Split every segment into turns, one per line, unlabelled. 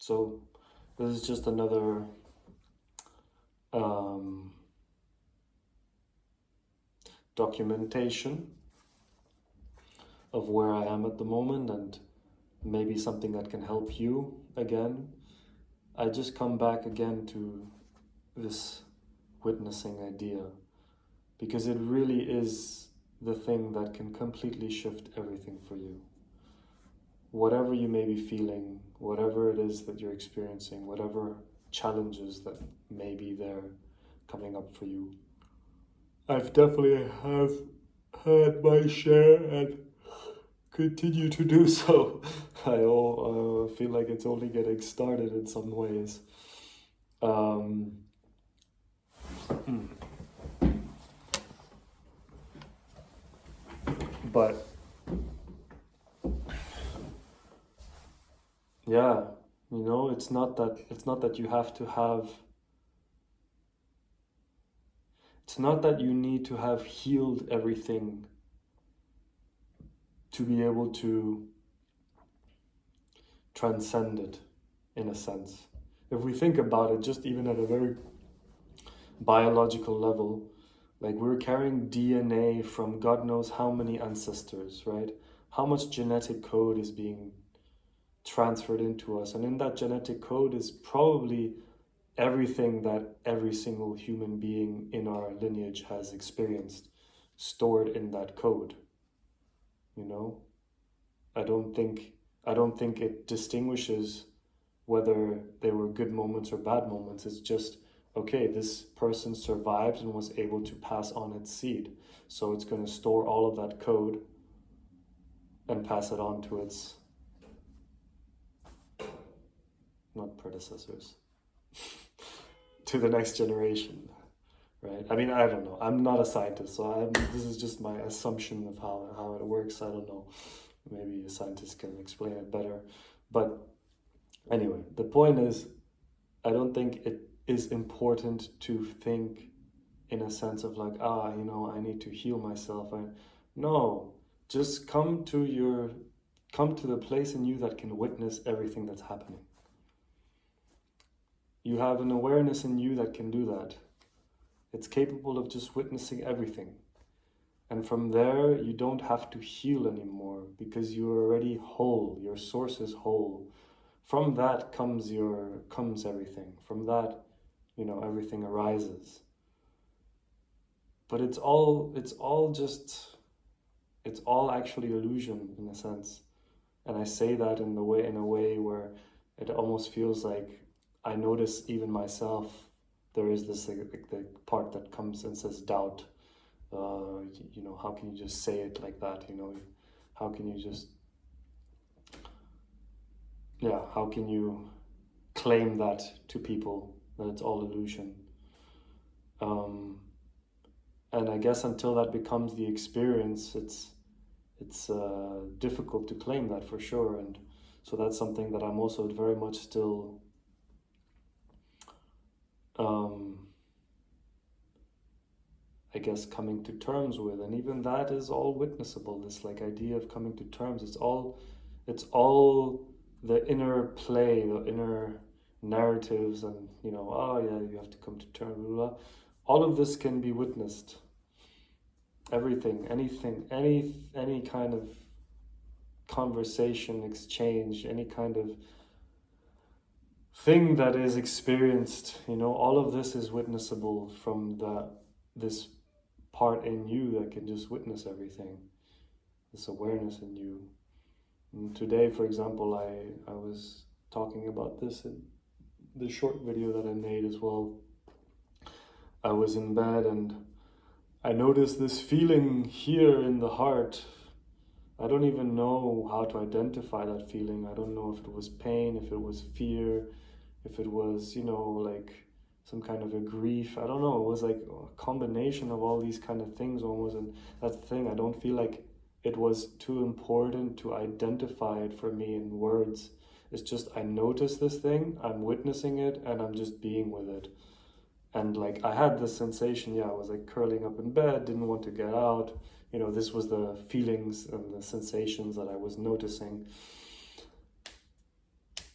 So this is just another documentation of where I am at the moment, and maybe something that can help you again. I just come back again to this witnessing idea, because it really is the thing that can completely shift everything for you. Whatever you may be feeling, whatever it is that you're experiencing, whatever challenges that may be there coming up for you. I've definitely have had my share and continue to do so. I feel like it's only getting started in some ways. But yeah, you know, it's not that you have to have, it's not that you need to have healed everything to be able to transcend it, in a sense. If we think about it, just even at a very biological level, like we're carrying DNA from God knows how many ancestors, right? How much genetic code is being transferred into us, and in that genetic code is probably everything that every single human being in our lineage has experienced, stored in that code. You know, I don't think it distinguishes whether they were good moments or bad moments. It's just, okay, this person survived and was able to pass on its seed, so it's going to store all of that code and pass it on to its, not predecessors, to the next generation, right? I mean, I don't know. I'm not a scientist, so this is just my assumption of how it works. I don't know. Maybe a scientist can explain it better. But anyway, the point is, I don't think it is important to think in a sense of like, you know, I need to heal myself. No, just come to the place in you that can witness everything that's happening. You have an awareness in you that can do that. It's capable of just witnessing everything. And from there, you don't have to heal anymore, because you're already whole. Your source is whole. From that comes everything. From that, you know, everything arises. But it's all actually illusion, in a sense. And I say that in a way where it almost feels like I notice even myself, there is this like the part that comes and says doubt. You know, how can you just say it like that? You know, how can you just, how can you claim that to people, that it's all illusion? And I guess until that becomes the experience, it's difficult to claim that for sure. And so that's something that I'm also very much still I guess coming to terms with, and even that is all witnessable. This like idea of coming to terms, it's all the inner play, the inner narratives, and you know, you have to come to terms, blah, blah. All of this can be witnessed. Everything, anything, any kind of conversation, exchange, any kind of thing that is experienced, you know, all of this is witnessable from this part in you that can just witness everything, this awareness in you. And today, for example, I was talking about this in the short video that I made as well. I was in bed and I noticed this feeling here in the heart. I don't even know how to identify that feeling. I don't know if it was pain, if it was fear, if it was, you know, like some kind of a grief. I don't know. It was like a combination of all these kind of things almost. And that's the thing. I don't feel like it was too important to identify it for me in words. It's just I noticed this thing, I'm witnessing it, and I'm just being with it. And like I had this sensation, I was like curling up in bed, didn't want to get out. You know, this was the feelings and the sensations that I was noticing.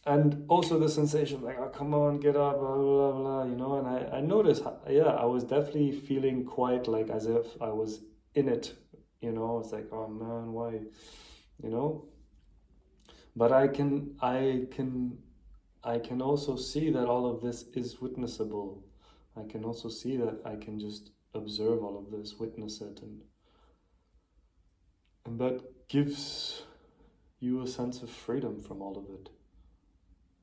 And also the sensation like, oh, come on, get up, blah, blah, blah, you know. And I noticed, yeah, I was definitely feeling quite like as if I was in it, you know. It's like, oh man, why, you know. But I can also see that all of this is witnessable. I can also see that I can just observe all of this, witness it, and that gives you a sense of freedom from all of it.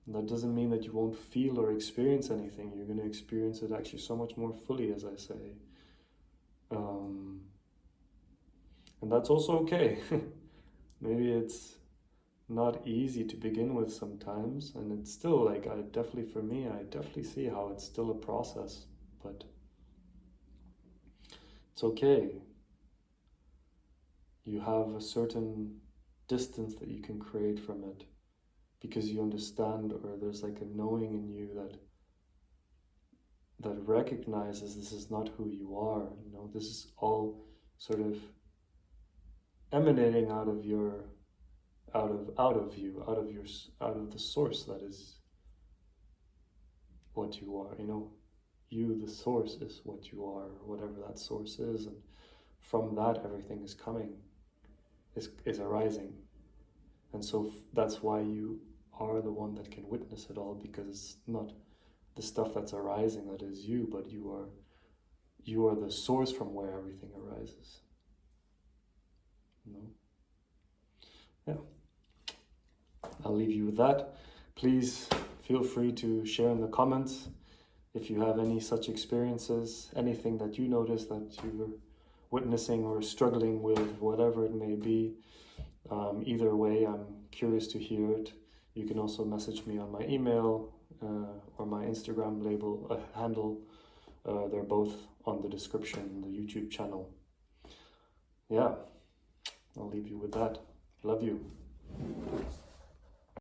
And that doesn't mean that you won't feel or experience anything. You're going to experience it actually so much more fully, as I say. And that's also okay. Maybe it's not easy to begin with sometimes, and it's still like, for me, I definitely see how it's still a process, but it's okay. You have a certain distance that you can create from it because you understand, or there's like a knowing in you that recognizes this is not who you are. You know, this is all sort of emanating out of your out of you, out of the source that is what you are. You know, you, the source, is what you are, whatever that source is, and from that everything is coming, is arising. And so that's why you are the one that can witness it all, because it's not the stuff that's arising that is you, but you are the source from where everything arises. You know? Yeah. I'll leave you with that. Please feel free to share in the comments if you have any such experiences, anything that you notice that you're witnessing or struggling with, whatever it may be. Either way, I'm curious to hear it. You can also message me on my email or my Instagram handle. They're both on the description in the YouTube channel. Yeah, I'll leave you with that. Love you.